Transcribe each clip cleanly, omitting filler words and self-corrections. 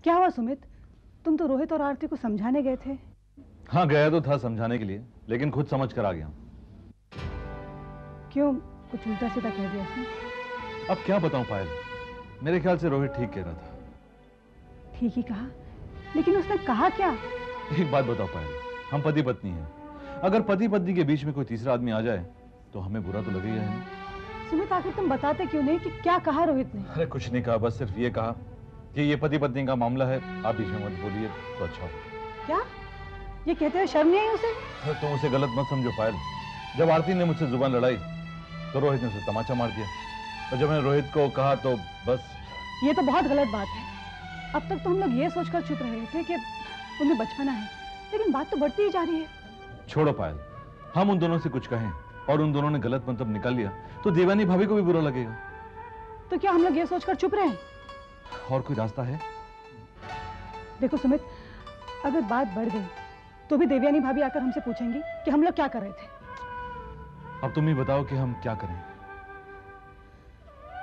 क्या हुआ सुमित? तुम तो रोहित और आरती को समझाने गए थे। हाँ, गया तो था समझाने के लिए, लेकिन खुद समझ कर आ गया। क्यों, कुछ उल्टा सीधा कह दिया उसने? अब क्या बताऊं पायल, मेरे ख्याल से रोहित ठीक कह रहा था। ठीक ही कहा, लेकिन उसने कहा क्या? एक बात बताओ पायल, हम पति पत्नी हैं। अगर पति पत्नी के बीच में कोई तीसरा आदमी आ जाए तो हमें बुरा तो लगेगा ही। सुमित, आखिर तुम बताते क्यों नहीं कि क्या कहा रोहित ने? अरे कुछ नहीं कहा, बस सिर्फ ये कहा कि ये पति पत्नी का मामला है, आप बीच में मत बोलिए तो अच्छा हो। क्या? ये कहते हुए शर्म नहीं आई उसे? अरे तुम उसे गलत मत समझो पायल। जब आरती ने मुझसे जुबान लड़ाई तो रोहित ने उसे तमाचा मार दिया, और जब मैंने रोहित को कहा तो बस। ये तो बहुत गलत बात है। अब तक तो हम लोग ये सोचकर चुप रह रहे थे कि उन्हें बचपना है, लेकिन बात तो बढ़ती ही जा रही है। छोड़ो पायल, हम उन दोनों से कुछ कहें और उन दोनों ने गलत मतलब निकाल लिया तो देवानी भाभी को भी बुरा लगेगा। तो क्या हम लोग ये सोचकर चुप रहे? और कोई रास्ता है? देखो सुमित, अगर बात बढ़ गई तो भी देवयानी भाभी आकर हमसे पूछेंगी कि हम लोग क्या कर रहे थे। अब तुम ही बताओ कि हम क्या करें।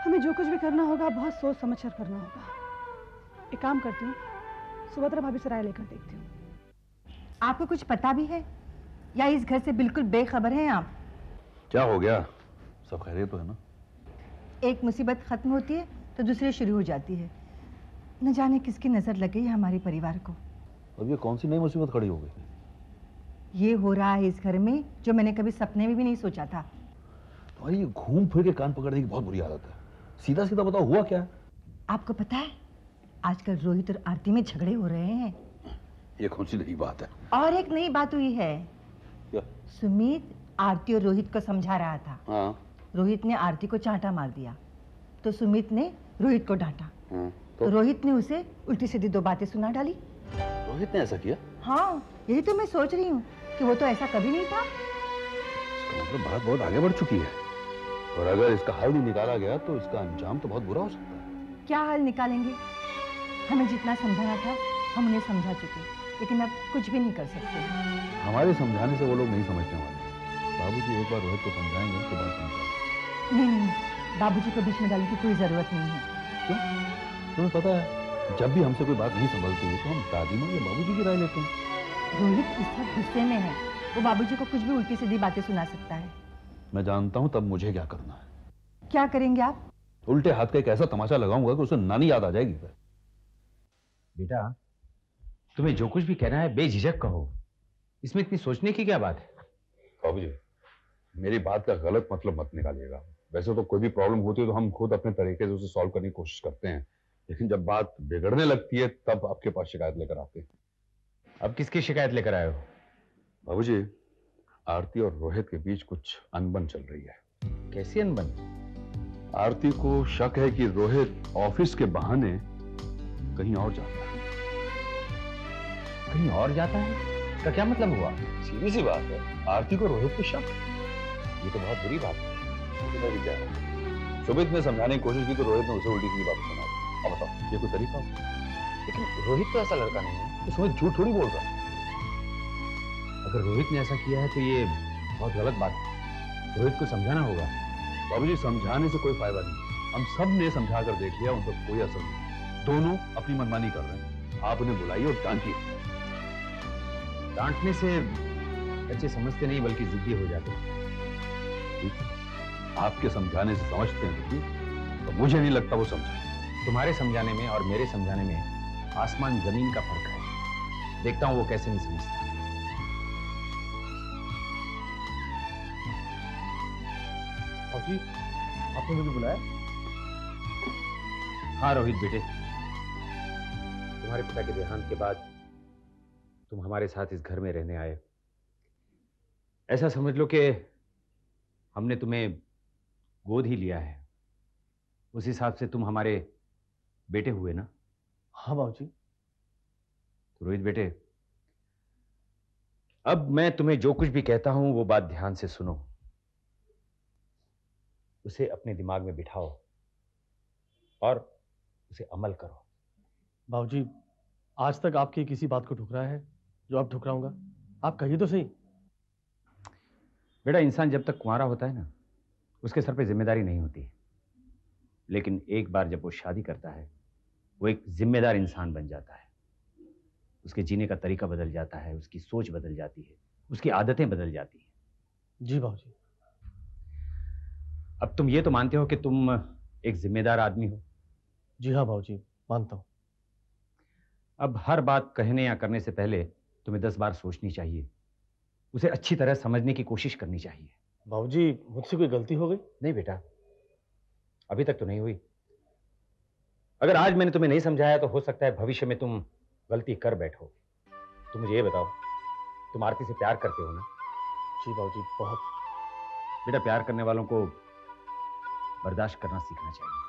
हमें जो कुछ भी करना होगा बहुत सोच समझ कर करना होगा। एक काम करती हूँ, सुभद्रा भाभी से राय लेकर देखती हूँ। आपको कुछ पता भी है या इस घर से बिल्कुल बेखबर हैं आप? क्या हो गया, सब खैरियत तो है ना? एक मुसीबत खत्म होती है तो दूसरी शुरू हो जाती है। न जाने किसकी नजर लग गई है हमारे परिवार को। अब ये कौन सी नई मुसीबत खड़ी हो गई? ये हो रहा है इस घर में जो मैंने कभी सपने में भी नहीं सोचा था। तुम्हारी ये घूम फिर के कान पकड़ने की बहुत बुरी आदत है। सीधा सीधा बताओ, हुआ क्या? आपको पता है आजकल रोहित और आरती में झगड़े हो रहे हैं। ये कौन सी नई बात है? और एक नई बात हुई है। क्या? सुमित आरती और रोहित को समझा रहा था। हाँ। रोहित ने आरती को चांटा मार दिया तो सुमित ने रोहित को डांटा। तो रोहित ने उसे उल्टी सीधी 2 बातें सुना डाली। रोहित ने ऐसा किया? हाँ, यही तो मैं सोच रही हूँ कि वो तो ऐसा कभी नहीं था। इसका मतलब बात बहुत आगे बढ़ चुकी है, और अगर इसका हल नहीं निकाला गया तो इसका अंजाम तो बहुत बुरा हो सकता है। क्या हल निकालेंगे? हमें जितना समझाना था हम उन्हें समझा चुके, लेकिन अब कुछ भी नहीं कर सकते। हमारे समझाने से वो लोग नहीं समझने वाले। बाबूजी एक बार रोहित को समझाएंगे तो बात समझाएंगे। नहीं, बाबूजी को बीच में डालने की कोई जरूरत नहीं है। क्यों? तुम्हें पता है जब भी हमसे कोई बात नहीं संभलती है तो हम दादी माँ या बाबूजी की राय लेते हैं। रोहित इस वक्त गुस्से में है, वो बाबूजी को कुछ भी उल्टी सीधी बातें सुना सकता है। मैं जानता हूँ तब मुझे क्या करना है। क्या करेंगे आप? उल्टे हाथ का एक ऐसा तमाचा लगाऊंगा कि उसे नानी याद आ जाएगी। बेटा, तुम्हें जो कुछ भी कहना है बेझिझक कहो, इसमें इतनी सोचने की क्या बात है? बाबूजी, मेरी बात का गलत मतलब मत निकालिएगा। वैसे तो कोई भी प्रॉब्लम होती है तो हम खुद अपने तरीके से उसे सॉल्व करने की कोशिश करते हैं, लेकिन जब बात बिगड़ने लगती है तब आपके पास शिकायत लेकर आते हैं। अब किसकी शिकायत लेकर आए हो? बाबूजी, आरती और रोहित के बीच कुछ अनबन चल रही है। कैसी अनबन? आरती को शक है कि रोहित ऑफिस के बहाने कहीं और जाता है। कहीं और जाता है? इसका क्या मतलब हुआ? सीधी सी बात है, आरती को रोहित पे शक। ये तो बहुत बुरी बात है। सुमित ने समझाने की कोशिश की तो रोहित ने उसे उल्टी सीधी बात सुना दी। अब बताओ, ये कोई तरीका हो? लेकिन रोहित तो ऐसा लड़का नहीं है। तो सुमित झूठ थोड़ी बोल रहा है। अगर रोहित ने ऐसा किया है तो ये बहुत गलत बात है। रोहित को समझाना होगा। बाबूजी, समझाने से कोई फायदा नहीं। हम सब ने समझा कर देख लिया, उन पर कोई असर नहीं। दोनों अपनी मनमानी कर रहे हैं। आप उन्हें बुलाइए और डांटिए। डांटने से बच्चे समझते नहीं बल्कि जिद्दी हो जाते हैं। आपके समझाने से समझते हैं तो मुझे नहीं लगता वो समझे। तुम्हारे समझाने में और मेरे समझाने में आसमान जमीन का फर्क है। देखता हूं वो कैसे नहीं समझता। जी, आपने मुझे बुलाया? हाँ रोहित बेटे, तुम्हारे पिता के देहांत के बाद तुम हमारे साथ इस घर में रहने आए। ऐसा समझ लो कि हमने तुम्हें गोद ही लिया है। उस हिसाब से तुम हमारे बेटे हुए ना? हाँ बाबूजी। तो रोहित बेटे, अब मैं तुम्हें जो कुछ भी कहता हूं वो बात ध्यान से सुनो, उसे अपने दिमाग में बिठाओ और उसे अमल करो। बाबूजी, आज तक आपकी किसी बात को ठुकराया है जो अब ठुकराऊंगा? आप कहिए तो सही। बेटा, इंसान जब तक कुंवारा होता है ना, उसके सर पे जिम्मेदारी नहीं होती। लेकिन एक बार जब वो शादी करता है वो एक जिम्मेदार इंसान बन जाता है। उसके जीने का तरीका बदल जाता है, उसकी सोच बदल जाती है, उसकी आदतें बदल जाती हैं। जी बाबूजी। अब तुम ये तो मानते हो कि तुम एक जिम्मेदार आदमी हो? जी हाँ बाबूजी, मानता हूँ। अब हर बात कहने या करने से पहले तुम्हें 10 बार सोचनी चाहिए, उसे अच्छी तरह समझने की कोशिश करनी चाहिए। बाबूजी, मुझसे कोई गलती हो गई? नहीं बेटा, अभी तक तो नहीं हुई। अगर आज मैंने तुम्हें नहीं समझाया तो हो सकता है भविष्य में तुम गलती कर बैठो। तुम मुझे ये बताओ, तुम आरती से प्यार करते हो ना? जी बाबूजी, बहुत। बेटा, प्यार करने वालों को बर्दाश्त करना सीखना चाहिए।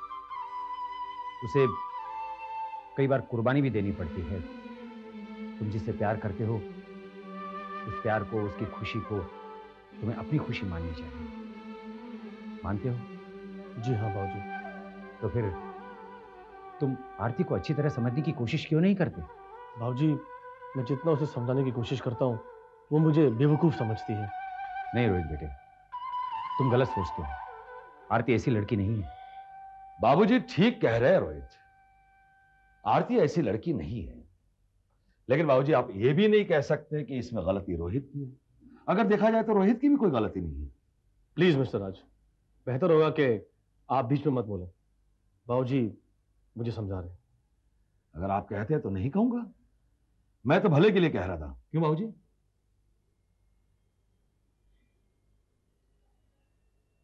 उसे कई बार कुर्बानी भी देनी पड़ती है। तुम जिससे प्यार करते हो, उस प्यार को, उसकी खुशी को तुम्हें अपनी खुशी माननी चाहिए। मानते हो? जी हाँ बाबूजी। तो फिर तुम आरती को अच्छी तरह समझने की कोशिश क्यों नहीं करते? बाबूजी, मैं जितना उसे समझाने की कोशिश करता हूँ वो मुझे बेवकूफ़ समझती है। नहीं रोहित बेटे, तुम गलत सोचते हो। आरती ऐसी लड़की नहीं है। बाबूजी ठीक कह रहे हैं रोहित, आरती ऐसी लड़की नहीं है। लेकिन बाबूजी आप ये भी नहीं कह सकते कि इसमें गलती रोहित की है। अगर देखा जाए तो रोहित की भी कोई गलती नहीं है। प्लीज मिस्टर राज, बेहतर होगा कि आप बीच में मत बोलें। बाबूजी मुझे समझा रहे हैं। अगर आप कहते हैं तो नहीं कहूंगा, मैं तो भले के लिए कह रहा था। क्यों बाबूजी?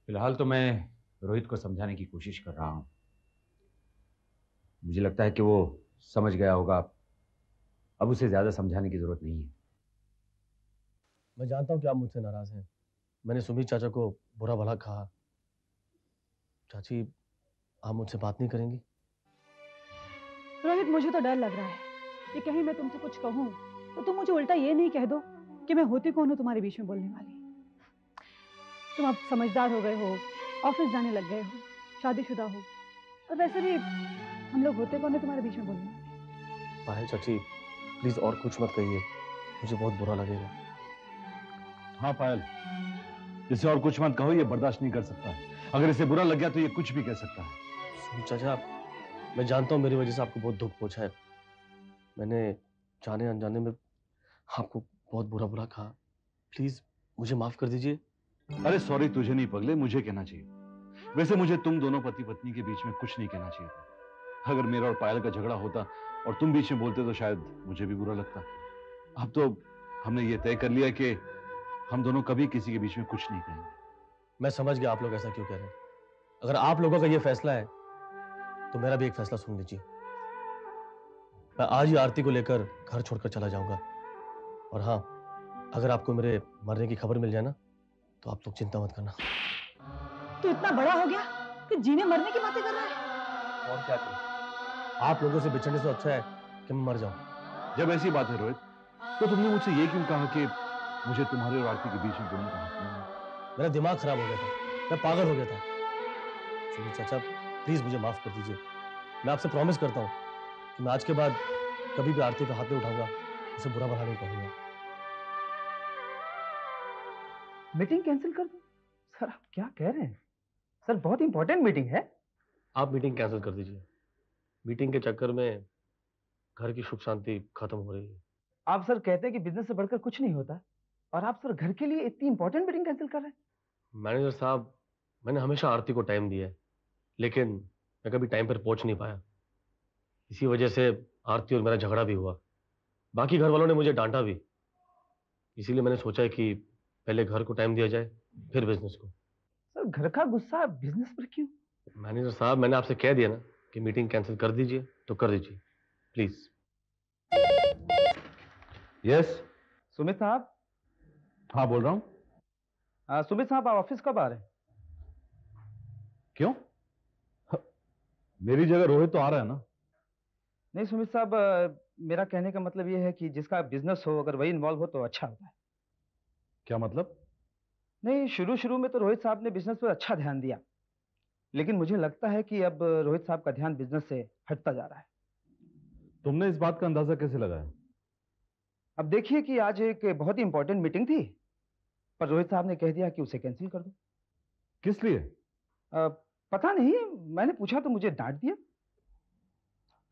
फिलहाल तो मैं रोहित को समझाने की कोशिश कर रहा हूं। मुझे लगता है कि वो समझ गया होगा। अब उसे ज्यादा समझाने की जरूरत नहीं है। मैं जानता हूं कि आप मुझसे नाराज हैं। मैंने सुमित चाचा को बुरा भला कहा। चाची, आप मुझसे बात नहीं करेंगी? रोहित, मुझे तो डर लग रहा है कि कहीं मैं तुमसे कुछ कहूं तो तुम मुझे उल्टा ये नहीं कह दो कि मैं होती कौन हूं तुम्हारे बीच में बोलने वाली। तुम अब समझदार हो गए हो, ऑफिस जाने लग गए हो, शादीशुदा हो, और वैसे भी हम लोग होते कौन है तुम्हारे बीच में बोलने वाले। पायल चाची, प्लीज और कुछ मत कहिए, मुझे बहुत बुरा लगेगा। हाँ पायल, इसे और कुछ मत कहो, ये बर्दाश्त नहीं कर सकता है। अगर इसे बुरा लग गया तो ये कुछ भी कह सकता है। सुमित चाचा, मैं जानता हूँ मेरी वजह से आपको बहुत दुख पहुंचा है। मैंने जाने अनजाने में आपको बहुत बुरा बुरा कहा। प्लीज मुझे माफ कर दीजिए। अरे सॉरी तुझे नहीं पगले, मुझे कहना चाहिए। वैसे मुझे तुम दोनों पति पत्नी के बीच में कुछ नहीं कहना चाहिए था। अगर मेरा और पायल का झगड़ा होता और तुम बीच में बोलते तो शायद मुझे भी बुरा लगता। अब तो हमने ये तय कर लिया कि हम दोनों कभी किसी के बीच में कुछ नहीं कहेंगे। मैं समझ गया आप लोग ऐसा क्यों कह रहे हैं। अगर आप लोगों का ये फैसला है तो मेरा भी एक फैसला सुन लीजिए। मैं आज ही आरती को लेकर घर छोड़कर चला जाऊंगा। और हाँ, अगर आपको मेरे मरने की खबर मिल जाए ना तो आप लोग चिंता मत करना। तू इतना बड़ा हो गया कि जीने मरने की बातें कर रहा है। और क्या करूं? आप लोगों से बिछड़ने से अच्छा है कि मैं मर जाऊं। जब ऐसी बात है रोहित, तो तुमने मुझसे ये क्यों कहा कि मुझे तुम्हारे और आरती के बीच में बोलने का हक नहीं है? मेरा दिमाग खराब हो गया था, मैं पागल हो गया था। सुमित चाचा, प्लीज मुझे माफ कर दीजिए। मैं आपसे प्रॉमिस करता हूँ कि मैं आज के बाद कभी भी आरती का हाथ नहीं उठाऊंगा, उसे बुरा भला नहीं कहूंगा। मीटिंग कैंसिल कर दो? सर आप क्या कह रहे हैं? सर बहुत इंपॉर्टेंट मीटिंग है। आप मीटिंग कैंसिल कर दीजिए। मीटिंग के चक्कर में घर की सुख शांति खत्म हो रही है। आप सर कहते हैं कि बिजनेस से बढ़कर कुछ नहीं होता, और आप सर घर के लिए इतनी इंपॉर्टेंट मीटिंग कैंसिल कर रहे हैं। मैनेजर साहब, मैंने हमेशा आरती को टाइम दिया है, लेकिन मैं कभी टाइम पर पहुंच नहीं पाया। इसी वजह से आरती और मेरा झगड़ा भी हुआ। बाकी घर वालों ने मुझे डांटा भी। इसीलिए मैंने सोचा है कि पहले घर को टाइम दिया जाए, फिर बिजनेस को। सर घर का गुस्सा बिजनेस पर क्यों? मैनेजर साहब, मैंने आपसे कह दिया ना कि मीटिंग कैंसिल कर दीजिए, तो कर दीजिए प्लीज। यस। सुमित साहब। हाँ बोल रहा हूँ। सुमित साहब, आप ऑफिस कब आ रहे हैं? क्यों? मेरी जगह रोहित तो आ रहा है ना। नहीं सुमित साहब, मेरा कहने का मतलब ये है कि जिसका बिजनेस हो अगर वही इन्वॉल्व हो तो अच्छा होता है। क्या मतलब? नहीं, शुरू शुरू में तो रोहित साहब ने बिजनेस पर अच्छा ध्यान दिया, लेकिन मुझे लगता है कि अब रोहित साहब का ध्यान बिजनेस से हटता जा रहा है। तुमने इस बात का अंदाजा कैसे लगाया? अब देखिए कि आज एक बहुत ही इंपॉर्टेंट मीटिंग थी, पर रोहित साहब ने कह दिया कि उसे कैंसिल कर दो। किस लिए? पता नहीं, मैंने पूछा तो मुझे डांट दिया।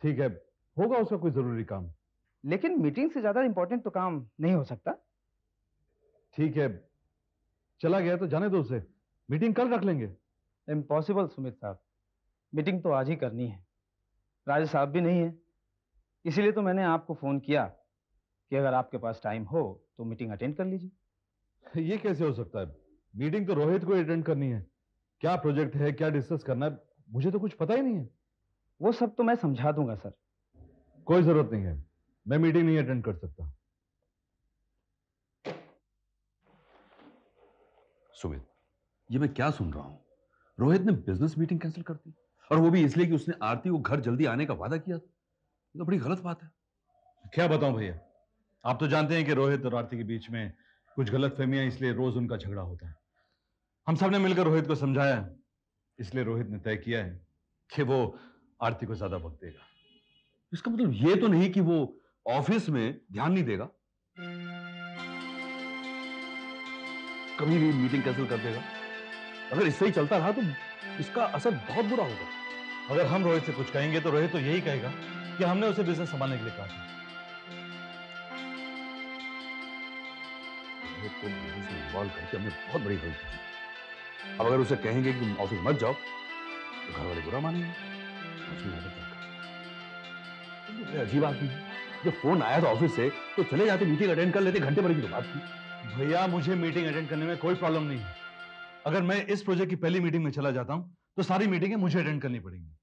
ठीक है, होगा उसका कोई जरूरी काम। लेकिन मीटिंग से ज्यादा इंपॉर्टेंट तो काम नहीं हो सकता। ठीक है, चला गया तो जाने दो उसे, मीटिंग कल रख लेंगे। इम्पॉसिबल सुमित साहब, मीटिंग तो आज ही करनी है। राजा साहब भी नहीं है, इसीलिए तो मैंने आपको फोन किया कि अगर आपके पास टाइम हो तो मीटिंग अटेंड कर लीजिए। ये कैसे हो सकता है? मीटिंग तो रोहित को अटेंड करनी है। क्या प्रोजेक्ट है, क्या डिस्कस करना है, मुझे तो कुछ पता ही नहीं है। वो सब तो मैं समझा दूंगा सर। कोई जरूरत नहीं है, मैं मीटिंग नहीं अटेंड कर सकता। सुमित, ये मैं क्या सुन रहा हूं? रोहित ने बिजनेस मीटिंग कैंसिल कर दी, और वो भी इसलिए कि उसने आरती को घर जल्दी आने का वादा किया। ये तो बड़ी गलत बात है। क्या बताऊं भैया, आप तो जानते हैं कि रोहित और आरती के बीच में कुछ गलतफहमियां, इसलिए रोज उनका झगड़ा होता है। हम सब ने मिलकर रोहित को समझाया, इसलिए रोहित ने तय किया है कि वो आरती को ज्यादा वक्त देगा। इसका मतलब ये तो नहीं कि वो ऑफिस में ध्यान नहीं देगा, कभी भी मीटिंग कैंसिल कर देगा। अगर इससे ही चलता रहा तो इसका असर बहुत बुरा होगा। अगर हम रोहित से कुछ कहेंगे तो रोहित तो यही कहेगा कि हमने उसे बिजनेस संभालने के लिए कहा था। रोहित को बिजनेस में इन्वॉल्व करके हमने बहुत बड़ी गलती की। अब अगर उसे कहेंगे कि तुम ऑफिस मत जाओ तो घर वाले बुरा मानेंगे। अजीब आदमी है। जब फोन आया था ऑफिस से तो चले जाते, मीटिंग अटेंड कर लेते, घंटे भर की तो बात थी। भैया, मुझे मीटिंग अटेंड करने में कोई प्रॉब्लम नहीं है। अगर मैं इस प्रोजेक्ट की पहली मीटिंग में चला जाता हूं तो सारी मीटिंगें मुझे अटेंड करनी पड़ेंगी।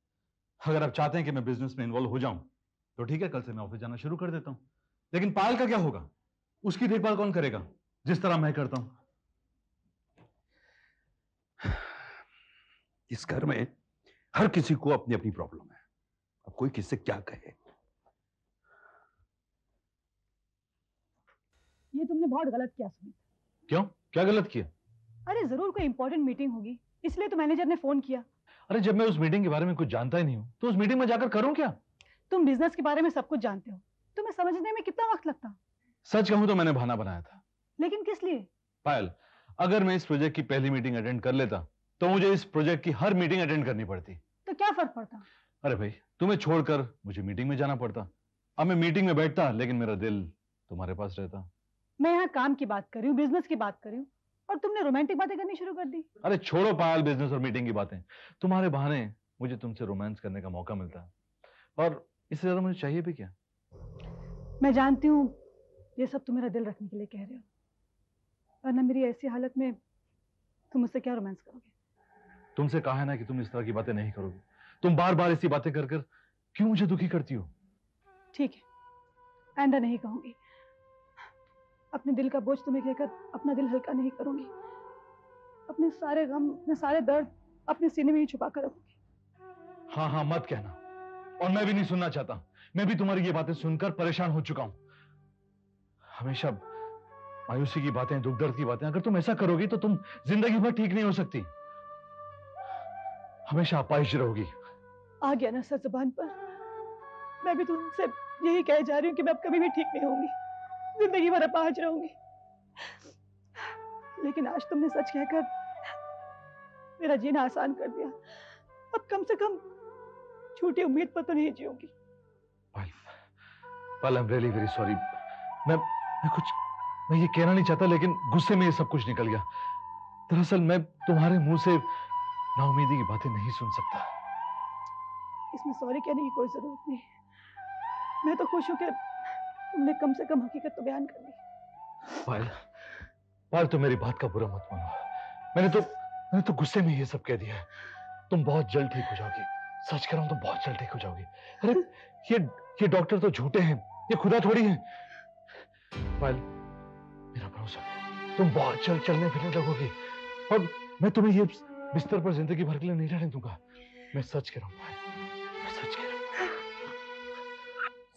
अगर आप चाहते हैं कि मैं बिजनेस में इन्वॉल्व हो जाऊं तो ठीक है, कल से मैं ऑफिस जाना शुरू कर देता हूं। लेकिन पायल का क्या होगा? उसकी देखभाल कौन करेगा जिस तरह मैं करता हूं? इस घर में हर किसी को अपनी अपनी प्रॉब्लम है। अब कोई किससे क्या कहे। ये तुमने बहुत गलत किया सुमित। क्यों? क्या गलत किया? अरे जरूर कोई इंपॉर्टेंट मीटिंग होगी, इसलिए तो मैनेजर ने फोन किया। अरे जब मैं उस मीटिंग के बारे में कुछ जानता ही नहीं हूं तो उस मीटिंग में जाकर करूं क्या? तुम बिजनेस के बारे में सब कुछ जानते हो, तुम्हें समझने में कितना वक्त लगता? सच कहूं तो मैंने बहाना बनाया था। लेकिन किस लिए? पायल, अगर मैं इस प्रोजेक्ट की पहली मीटिंग अटेंड कर लेता तो मुझे इस प्रोजेक्ट की हर मीटिंग अटेंड करनी पड़ती। तो क्या फर्क पड़ता? अरे भाई, तुम्हें छोड़कर मुझे मीटिंग में जाना पड़ता। अब मैं मीटिंग में बैठता लेकिन मेरा दिल तुम्हारे पास रहता। मैं यहाँ काम की बात कर रही हूँ, बिजनेस की बात कर रही हूँ, और तुमने रोमांटिक बातें करनी शुरू कर दी। अरे छोड़ो पायल बिजनेस और मीटिंग की बातें। तुम्हारे बहाने मुझे तुमसे रोमांस करने का मौका मिलता है, और इससे ज्यादा मुझे चाहिए भी क्या? मैं जानती हूँ ये सब तुम मेरा दिल रखने के लिए कह रहे हो, वरना मेरी ऐसी हालत में तुम मुझसे क्या रोमांस करोगे? तुमसे कहा है ना कि तुम इस तरह की बातें नहीं करोगे। तुम बार बार ऐसी बातें कर कर क्यों मुझे दुखी करती हो? ठीक है, आइंदा नहीं कहूंगी। अपने दिल का बोझ तुम्हें कहकर अपना दिल हल्का नहीं करूंगी। अपने सारे गम, अपने सारे दर्द अपने सीने में ही छुपा कर रखूंगी। हाँ हाँ, मत कहना, और मैं भी नहीं सुनना चाहता। मैं भी तुम्हारी ये बातें सुनकर परेशान हो चुका हूं। हमेशा मायूसी की बातें, दुख दर्द की बातें। अगर तुम ऐसा करोगी तो तुम जिंदगी भर ठीक नहीं हो सकती, हमेशा अपाहिज रहोगी। आ गया ना सर जुबान पर। मैं भी तुमसे यही कह जा रही हूँ कि मैं अब कभी भी ठीक नहीं होंगी, जिंदगी भर अपाहिज रहूंगी। लेकिन आज तुमने सच कहकर मेरा जीना आसान कर दिया। अब कम से कम झूठी उम्मीद पर तो नहीं जीऊंगी। Payal, I am really very sorry. मैं ये कहना नहीं चाहता, लेकिन गुस्से में ये सब कुछ निकल गया। दरअसल मैं तुम्हारे मुंह से नाउमीदी की बातें नहीं सुन सकता। इसमें सॉरी कहने की कोई जरूरत नहीं। मैं तो खुश हूं कि तुमने कम से कम हकीकत तो बयान कर दी। पायल, तुम मेरी बात का बुरा मत मानो। मैंने तो गुस्से में ये सब कह दिया है। तुम बहुत जल्द ठीक हो जाओगी, सच कह रहा हूं, तुम बहुत जल्द ठीक हो जाओगी। अरे ये डॉक्टर तो झूठे हैं, ये खुदा थोड़ी है। पायल, मेरा भरोसा करो, तुम बहुत जल्द चलने फिरने लगोगी, और मैं तुम्हें ये बिस्तर पर जिंदगी भर के लिए नहीं रहने दूंगा। मैं सच कह रहा हूं पायल, मैं सच कह रहा हूं।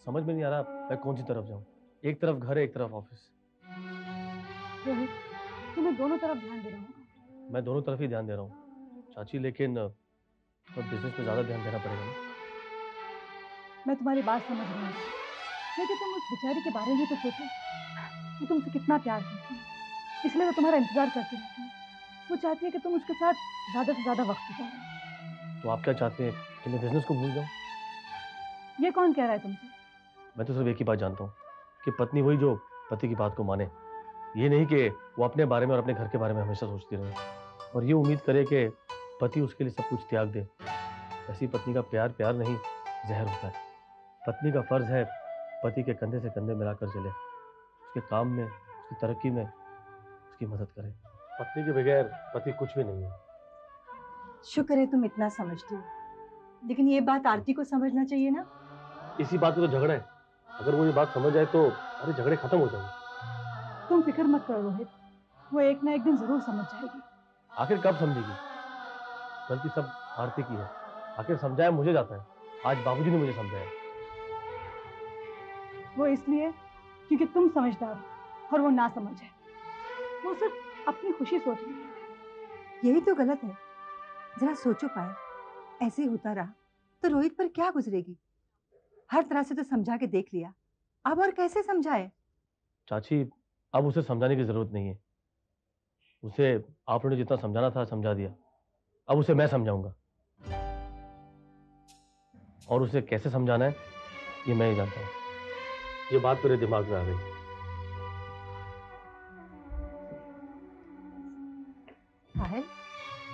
समझ में नहीं आ रहा मैं कौन सी तरफ जाऊं। एक तरफ घर है, एक तरफ ऑफिस। रोहित, तुम्हें दोनों तरफ ध्यान देना होगा। मैं दोनों तरफ ही ध्यान दे रहा हूँ चाची, लेकिन तो बिजनेस पे ज्यादा ध्यान देना पड़ेगा ना। मैं तुम्हारी बात समझ रही हूँ, लेकिन तुम उस बेचारी के बारे में तो सोचो। वो तुमसे कितना प्यार करती है, इसलिए वो तुम्हारा इंतजार करती रहती है। वो चाहती है कि तुम उसके साथ ज्यादा से ज्यादा वक्त गुजारो। तो आप क्या चाहते हैं कि मैं बिजनेस को भूल जाऊं? ये कौन कह रहा है तुमसे? मैं तो सिर्फ एक ही बात जानता हूँ कि पत्नी वही जो पति की बात को माने, ये नहीं कि वो अपने बारे में और अपने घर के बारे में हमेशा सोचती रहे और ये उम्मीद करे कि पति उसके लिए सब कुछ त्याग दे। ऐसी पत्नी का प्यार प्यार नहीं, जहर होता है। पत्नी का फर्ज है पति के कंधे से कंधे मिलाकर चले, उसके काम में, उसकी तरक्की में उसकी मदद करे। पत्नी के बगैर पति कुछ भी नहीं है। शुक्र है तुम इतना समझते हो, लेकिन ये बात आरती को समझना चाहिए ना। इसी बात पे तो झगड़ा है। अगर वो ये बात समझ जाए तो सारे झगड़े खत्म हो जाएंगे। तुम फिक्र मत करो रोहित, वो एक ना एक दिन जरूर समझ जाएगी। आखिर कब समझेगी? गलती सब आरती की है। आखिर समझाया मुझे जाता है, आज बाबूजी ने मुझे समझाया। वो इसलिए क्योंकि तुम समझदार हो और वो ना समझ है। वो सिर्फ अपनी खुशी सोच रही है। यही तो गलत है। जरा सोचो पाए, ऐसे ही होता रहा तो रोहित पर क्या गुजरेगी? हर तरह से तो समझा के देख लिया, अब और कैसे समझाए? चाची, अब उसे समझाने की जरूरत नहीं है। उसे आप लोगों ने जितना समझाना था समझा दिया। अब उसे मैं समझाऊंगा और उसे कैसे समझाना है ये मैं ही जानता हूँ। ये बात मेरे दिमाग में आ गई। पायल,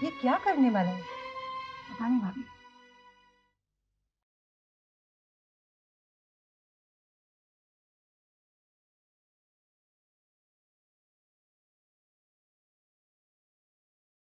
ये क्या करने वाला है? पता नहीं भाभी,